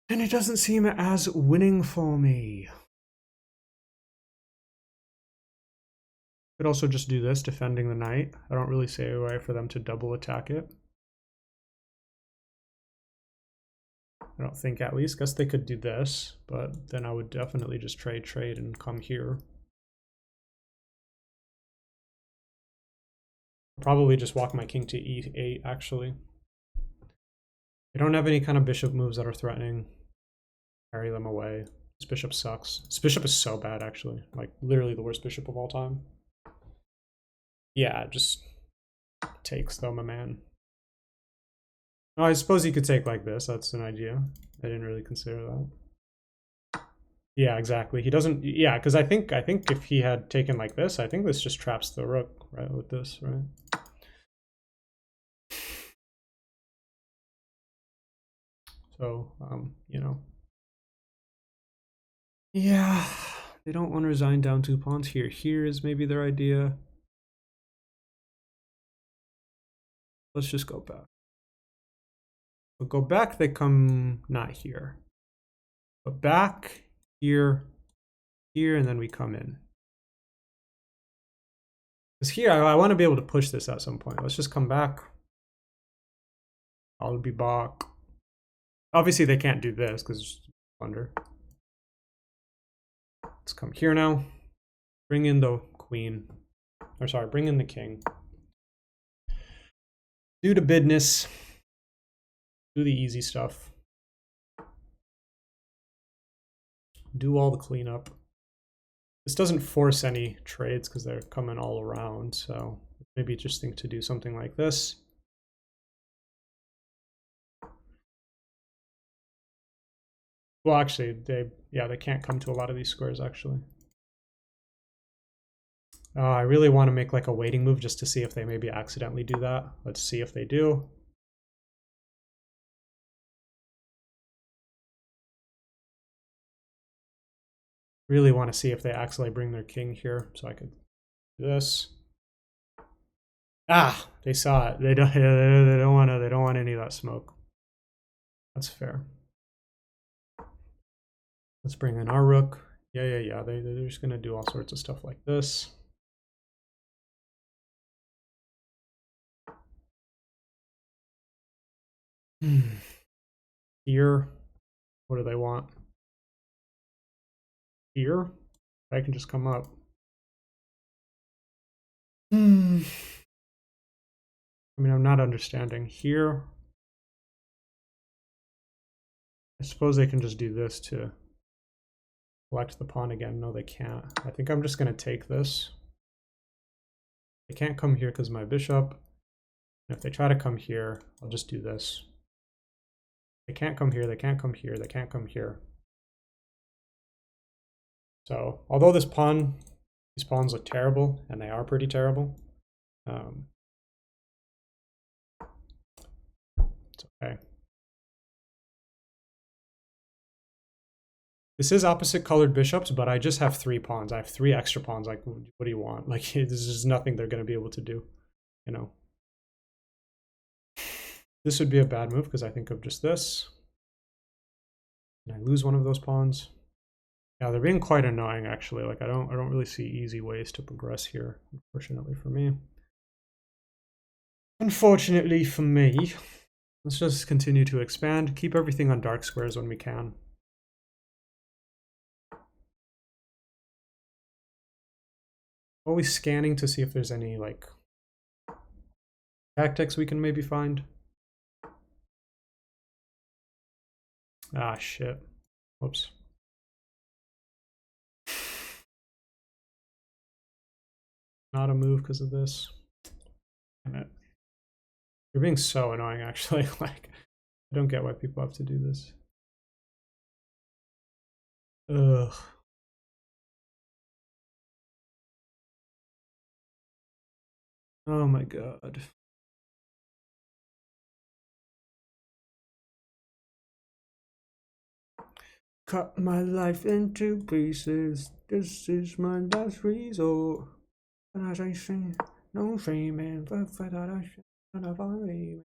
And it doesn't seem as winning for me. Could also just do this, defending the knight. I don't really see a way for them to double attack it. I don't think, at least. Guess they could do this, but then I would definitely just trade, and come here. Probably just walk my king to e8, actually. I don't have any kind of bishop moves that are threatening. Carry them away. This bishop sucks. This bishop is so bad, actually. Like, literally the worst bishop of all time. Yeah, just takes, though, my man. Oh, I suppose he could take like this. That's an idea. I didn't really consider that. Yeah, exactly. He doesn't. Yeah, because I think if he had taken like this, I think this just traps the rook, right? With this, right? So, you know. Yeah, they don't want to resign down 2 pawns here. Here is maybe their idea. Let's just go back. But go back, they come not here. But back, here, here, and then we come in. Because here, I want to be able to push this at some point. Let's just come back. I'll be back. Obviously, they can't do this because it's blunder. Let's come here now. Bring in the queen. Or sorry, bring in the king. Do the business. Do the easy stuff. Do all the cleanup. This doesn't force any trades because they're coming all around, so maybe just think to do something like this. Well, actually, they can't come to a lot of these squares, actually. I really want to make like a waiting move just to see if they maybe accidentally do that. Let's see if they do. Really want to see if they accidentally bring their king here, so I could do this. Ah, they saw it. They don't. They don't want to. They don't want any of that smoke. That's fair. Let's bring in our rook. Yeah. They're just gonna do all sorts of stuff like this. Here. What do they want? Here? I can just come up. Hmm. I mean, I'm not understanding. Here, I suppose they can just do this to select the pawn again. No, they can't. I think I'm just going to take this. They can't come here because my bishop. And if they try to come here, I'll just do this. They can't come here, they can't come here, they can't come here. So, although these pawns look terrible, and they are pretty terrible, it's okay. This is opposite colored bishops, but I just have 3 pawns. I have 3 extra pawns. Like, what do you want? Like, there's just nothing they're going to be able to do, you know. This would be a bad move because I think of just this. And I lose one of those pawns. Yeah, they're being quite annoying actually. Like I don't really see easy ways to progress here, unfortunately for me. Unfortunately for me. Let's just continue to expand, keep everything on dark squares when we can. Always scanning to see if there's any like tactics we can maybe find. Ah, shit. Whoops. Not a move because of this. Damn it. You're being so annoying, actually. Like, I don't get why people have to do this. Ugh. Oh my god. Cut my life into pieces. This is my last resort. And as I sing, no shame in the fact that I should have already.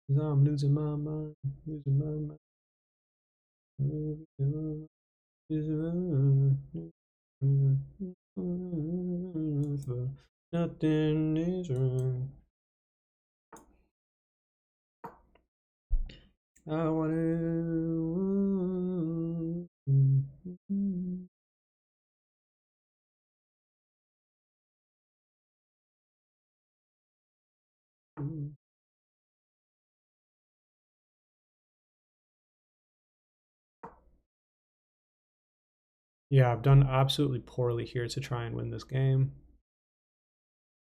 I'm losing my mind, losing my mind. Nothing is wrong. I want to. Yeah, I've done absolutely poorly here to try and win this game.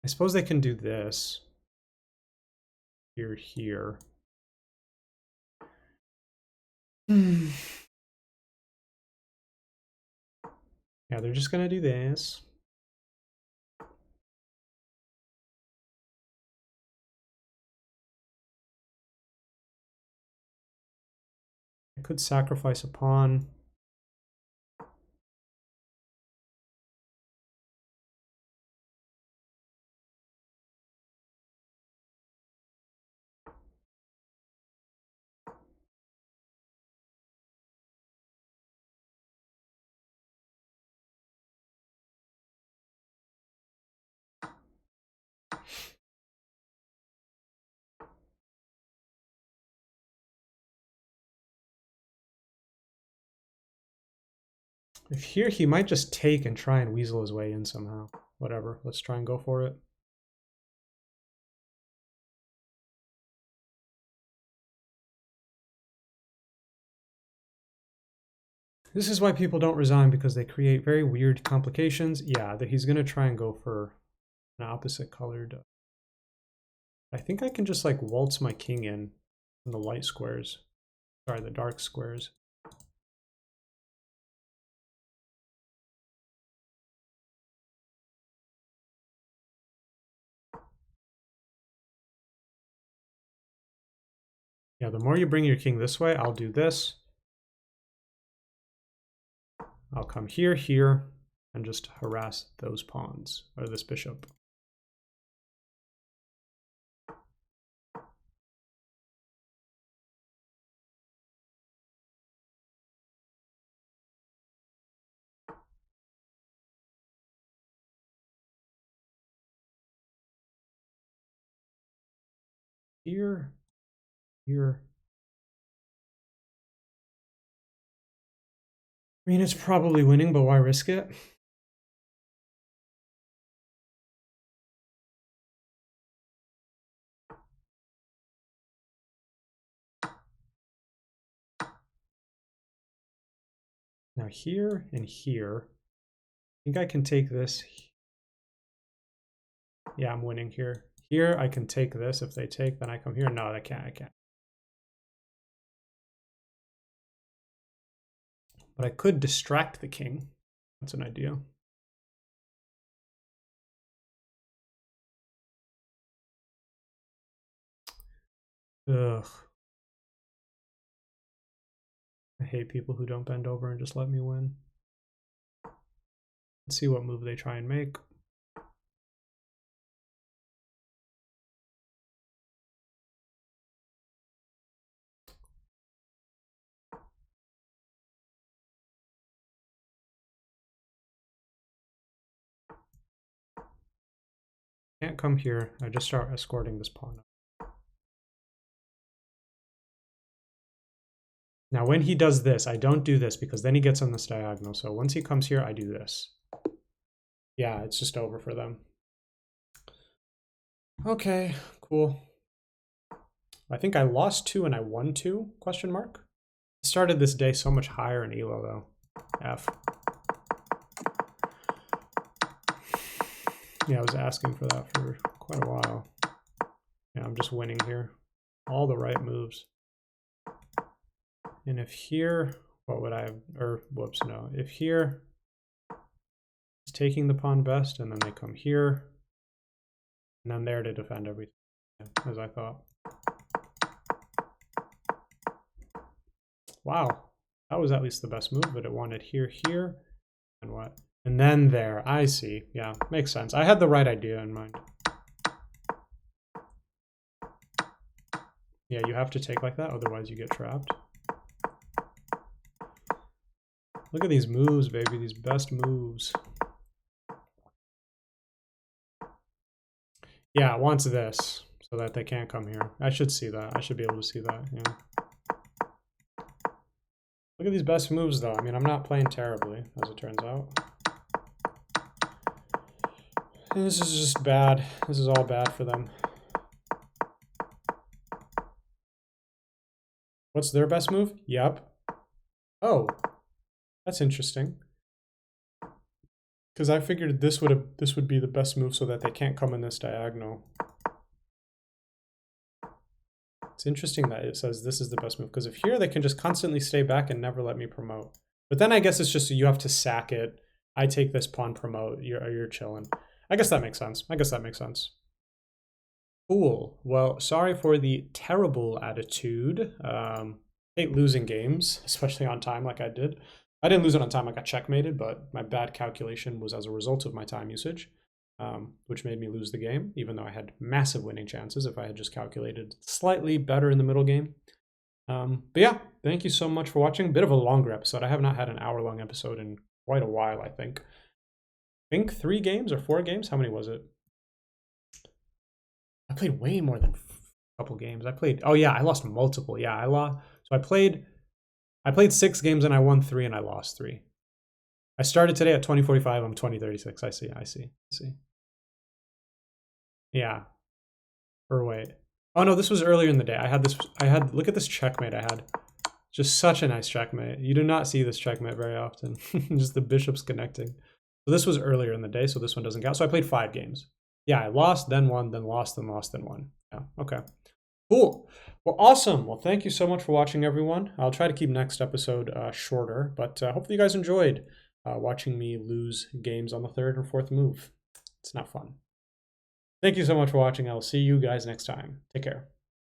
I suppose they can do this. Here. Yeah, they're just gonna do this. I could sacrifice a pawn. If here, he might just take and try and weasel his way in somehow. Whatever, let's try and go for it. This is why people don't resign, because they create very weird complications. Yeah, that he's gonna try and go for an opposite colored. I think I can just like waltz my king in the light squares. Sorry, the dark squares. Yeah, the more you bring your king this way, I'll do this. I'll come here, and just harass those pawns, or this bishop. here, here. I mean, it's probably winning, but why risk it? Now here and here, I think I can take this. Yeah, I'm winning here. Here, I can take this. If they take, then I come here. No, I can't. But I could distract the king. That's an idea. Ugh. I hate people who don't bend over and just let me win. Let's see what move they try and make. Can't come here. I just start escorting this pawn. Now, when he does this, I don't do this because then he gets on this diagonal. So once he comes here, I do this. Yeah, it's just over for them. Okay, cool. I think I lost 2 and I won 2, question mark. I started this day so much higher in ELO though. F. Yeah, I was asking for that for quite a while. Yeah, I'm just winning here. All the right moves. And if here, what would I have, or whoops, no. If here is taking the pawn best, and then they come here, and then there to defend everything, as I thought. Wow, that was at least the best move, but it wanted here, here, and what? And then there, I see. Yeah, makes sense. I had the right idea in mind. Yeah, you have to take like that, otherwise you get trapped. Look at these moves, baby, these best moves. Yeah, it wants this, so that they can't come here. I should see that. I should be able to see that, yeah. Look at these best moves, though. I mean, I'm not playing terribly, as it turns out. And this is just bad. This is all bad for them. What's their best move? Yep. Oh, that's interesting. Because I figured this would be the best move so that they can't come in this diagonal. It's interesting that it says this is the best move, because if here they can just constantly stay back and never let me promote. But then I guess it's just you have to sack it. I take this pawn, promote, you're chilling. I guess that makes sense. Cool. Well, sorry for the terrible attitude. Hate losing games, especially on time like I did. I didn't lose it on time, I got checkmated, but my bad calculation was as a result of my time usage, which made me lose the game, even though I had massive winning chances if I had just calculated slightly better in the middle game. But yeah, thank you so much for watching. Bit of a longer episode. I have not had an hour-long episode in quite a while, I think. 3 games or 4 games? How many was it? I played way more than a couple games. Oh yeah, I lost multiple. Yeah, I lost. So I played 6 games and I won 3 and I lost 3. I started today at 20:45. I'm 20:36. I see. Yeah. Or wait. Oh no, this was earlier in the day. Look at this checkmate I had. Just such a nice checkmate. You do not see this checkmate very often. Just the bishops connecting. So this was earlier in the day, so this one doesn't count. So I played 5 games. Yeah, I lost, then won, then lost, then lost, then won. Yeah, okay. Cool. Well, awesome. Well, thank you so much for watching, everyone. I'll try to keep next episode shorter, but hopefully you guys enjoyed watching me lose games on the 3rd and 4th move. It's not fun. Thank you so much for watching. I'll see you guys next time. Take care.